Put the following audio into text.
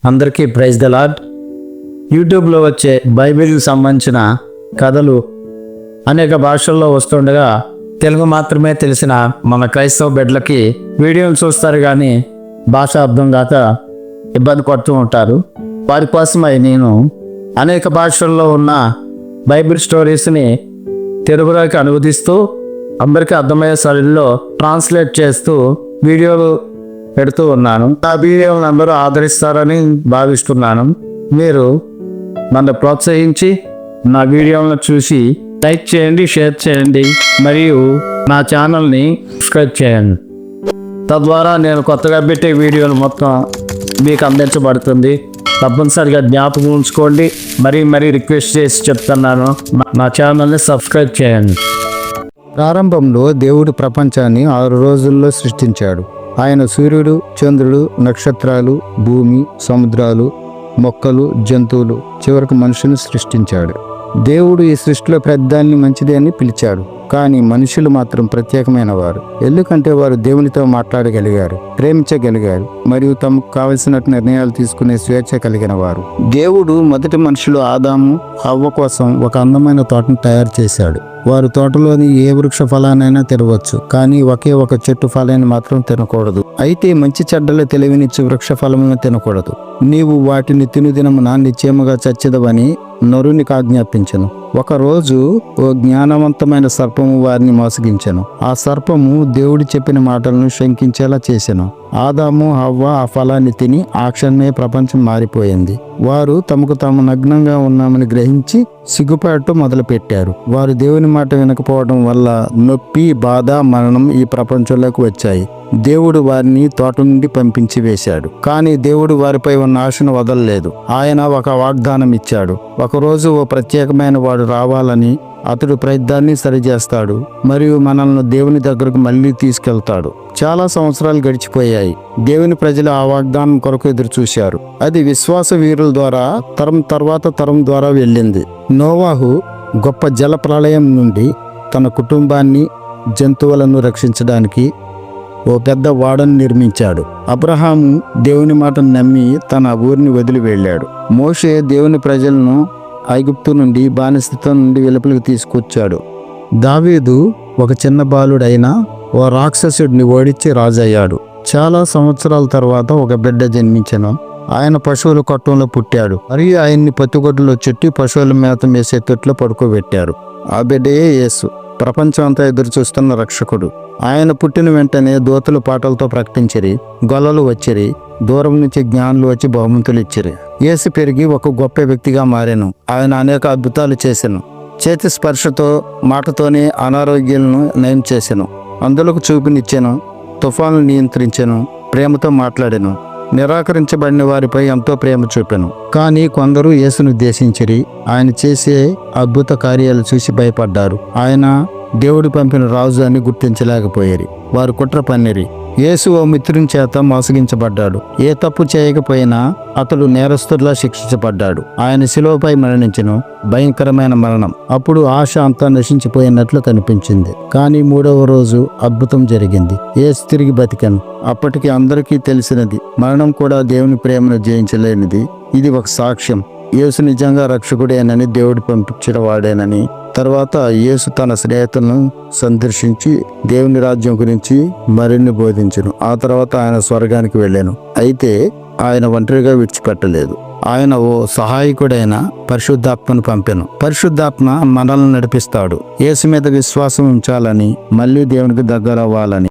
అందరికీ praise the lord. యూట్యూబ్లో వచ్చే బైబిల్కి సంబంధించిన కథలు అనేక భాషల్లో వస్తుండగా తెలుగు మాత్రమే తెలిసిన మన క్రైస్తవ బిడ్డలకి వీడియోలు చూస్తారు కానీ భాష అర్థం కాక ఇబ్బంది పడుతూ ఉంటారు. వారి కోసమై నేను అనేక భాషల్లో ఉన్న బైబిల్ స్టోరీస్ని తెలుగులోకి అనువదిస్తూ అందరికీ అర్థమయ్యే శైలిలో ట్రాన్స్లేట్ చేస్తూ వీడియోలు పెడుతూ ఉన్నాను. ఆ వీడియోలను అందరూ ఆదరిస్తారని భావిస్తున్నాను. మీరు నన్ను ప్రోత్సహించి నా వీడియోలను చూసి లైక్ చేయండి, షేర్ చేయండి మరియు నా ఛానల్ని సబ్స్క్రైబ్ చేయండి. తద్వారా నేను కొత్తగా పెట్టే వీడియోలు మొత్తం మీకు అందించబడుతుంది. తప్పనిసరిగా జ్ఞాపకం ఉంచుకోండి. మరీ రిక్వెస్ట్ చేసి చెప్తున్నాను, నా ఛానల్ని సబ్స్క్రైబ్ చేయండి. ప్రారంభంలో దేవుడు ప్రపంచాన్ని 6 రోజుల్లో సృష్టించాడు. ఆయన సూర్యుడు, చంద్రుడు, నక్షత్రాలు, భూమి, సముద్రాలు, మొక్కలు, జంతువులు, చివరకు మనుషుని సృష్టించాడు. దేవుడు ఈ సృష్టిలో పెద్దాన్ని మంచిది అని పిలిచాడు. కానీ మనుషులు మాత్రం ప్రత్యేకమైన వారు. ఎందుకంటే వారు దేవునితో మాట్లాడగలిగారు, ప్రేమించగలిగారు మరియు తమకు కావలసినట్టు నిర్ణయాలు తీసుకునే స్వేచ్ఛ కలిగిన వారు. దేవుడు మొదటి మనుషులు ఆదాము, హవ్వ కోసం ఒక అందమైన తోటను తయారు చేశాడు. వారు తోటలోని ఏ వృక్ష ఫలానైనా తినవచ్చు, కానీ ఒకే ఒక చెట్టు ఫలాన్ని మాత్రం తినకూడదు. అయితే మంచి చెడ్డల తెలివినిచ్చి వృక్ష ఫలములను తినకూడదు. నీవు వాటిని తినుదినమున నిశ్చయముగా చచ్చెదవని నరునికి ఆజ్ఞాపించెను. ఒకరోజు ఓ జ్ఞానవంతమైన సర్పము వారిని మోసగించెను. ఆ సర్పము దేవుడు చెప్పిన మాటలను శంకించేలా చేసెను. ఆదాము, హవ్వ ఆ ఫలాన్ని తిని ఆ క్షణమే ప్రపంచం మారిపోయింది. వారు తమకు తాము నగ్నంగా ఉన్నామని గ్రహించి సిగ్గుపడటం మొదలుపెట్టారు. వారు దేవుని మాట వినకపోవడం వల్ల నొప్పి, బాధ, మరణం ఈ ప్రపంచంలోకి వచ్చాయి. దేవుడు వారిని తోట నుండి పంపించి వేశాడు. కానీ దేవుడు వారిపై ఉన్న ఆశను వదలలేదు. ఆయన ఒక వాగ్దానం ఇచ్చాడు. ఒకరోజు ఓ ప్రత్యేకమైన వాడు రావాలని. అతడు ప్రయత్నాన్ని సరిచేస్తాడు మరియు మనల్ని దేవుని దగ్గరకు మళ్ళీ తీసుకెళ్తాడు. చాలా సంవత్సరాలు గడిచిపోయాయి. దేవుని ప్రజలు ఆ వాగ్దానం కొరకు ఎదురు చూశారు. అది విశ్వాస వీరుల ద్వారా తరం తర్వాత తరం ద్వారా వెళ్ళింది. నోవాహు గొప్ప జల ప్రళయం నుండి తన కుటుంబాన్ని, జంతువులను రక్షించడానికి ఓ పెద్ద ఓడను నిర్మించాడు. అబ్రహాము దేవుని మాటను నమ్మి తన ఊరిని వదిలి వెళ్ళాడు. మోషే దేవుని ప్రజలను ఐగుప్తు నుండి బానిసత్వం నుండి వెలుపలికి తీసుకొచ్చాడు. దావీదు ఒక చిన్న బాలుడైన ఓ రాక్షసుడిని ఓడించి రాజయ్యాడు. చాలా సంవత్సరాల తర్వాత ఒక బిడ్డ జన్మించెను. ఆయన పశువుల కొట్టంలో పుట్టాడు మరియు ఆయన్ని పత్తిగొడ్డలో చుట్టి పశువుల మేత మేసే తొట్లో పడుకోబెట్టారు. ఆ బిడ్డయే యేసు, ప్రపంచం అంతా ఎదురు చూస్తున్న రక్షకుడు. ఆయన పుట్టిన వెంటనే దూతలు పాటలతో ప్రకటించిరి, గొల్లలు వచ్చిరి, దూరం నుంచి జ్ఞానులు వచ్చి బహుమతులు ఇచ్చిరి. యేసు పెరిగి ఒక గొప్ప వ్యక్తిగా మారెను. ఆయన అనేక అద్భుతాలు చేసెను. చేతి స్పర్శతో, మాటతోనే అనారోగ్యాలను నయం చేసెను. అందులోకి చూపునిచ్చెను, తుఫాను నియంత్రించెను, ప్రేమతో మాట్లాడెను. నిరాకరించబడిన వారిపై ఎంతో ప్రేమ చూపెను. కానీ కొందరు యేసును ద్వేషించిరి. ఆయన చేసే అద్భుత కార్యాలు చూసి భయపడ్డారు. ఆయన దేవుడు పంపిన రాజు అని గుర్తించలేకపోయారు. వారు కుట్ర పన్నిరి. యేసు ఓ మిత్రుని చేత మోసగించబడ్డాడు. ఏ తప్పు చేయకపోయినా అతడు నేరస్తుడిలా శిక్షించబడ్డాడు. ఆయన శిలువపై మరణించెను, భయంకరమైన మరణం. అప్పుడు ఆశ అంతా నశించిపోయినట్లు కనిపించింది. కానీ 3వ రోజు అద్భుతం జరిగింది. యేసు తిరిగి బతికాను. అప్పటికి అందరికీ తెలిసినది, మరణం కూడా దేవుని ప్రేమను జయించలేనిది. ఇది ఒక సాక్ష్యం. యేసు నిజంగా రక్షకుడేనని, దేవుడు పంపించిన వాడేనని. తర్వాత యేసు తన స్నేహితులను సందర్శించి దేవుని రాజ్యం గురించి మరిన్ని బోధించెను. ఆ తర్వాత ఆయన స్వర్గానికి వెళ్ళాను. అయితే ఆయన ఒంటరిగా విడిచిపెట్టలేదు. ఆయన ఓ సహాయకుడైన పరిశుద్ధాత్మను పంపెను. పరిశుద్ధాత్మ మనల్ని నడిపిస్తాడు. యేసు మీద విశ్వాసం ఉంచాలని, మళ్ళీ దేవునికి దగ్గర అవ్వాలని.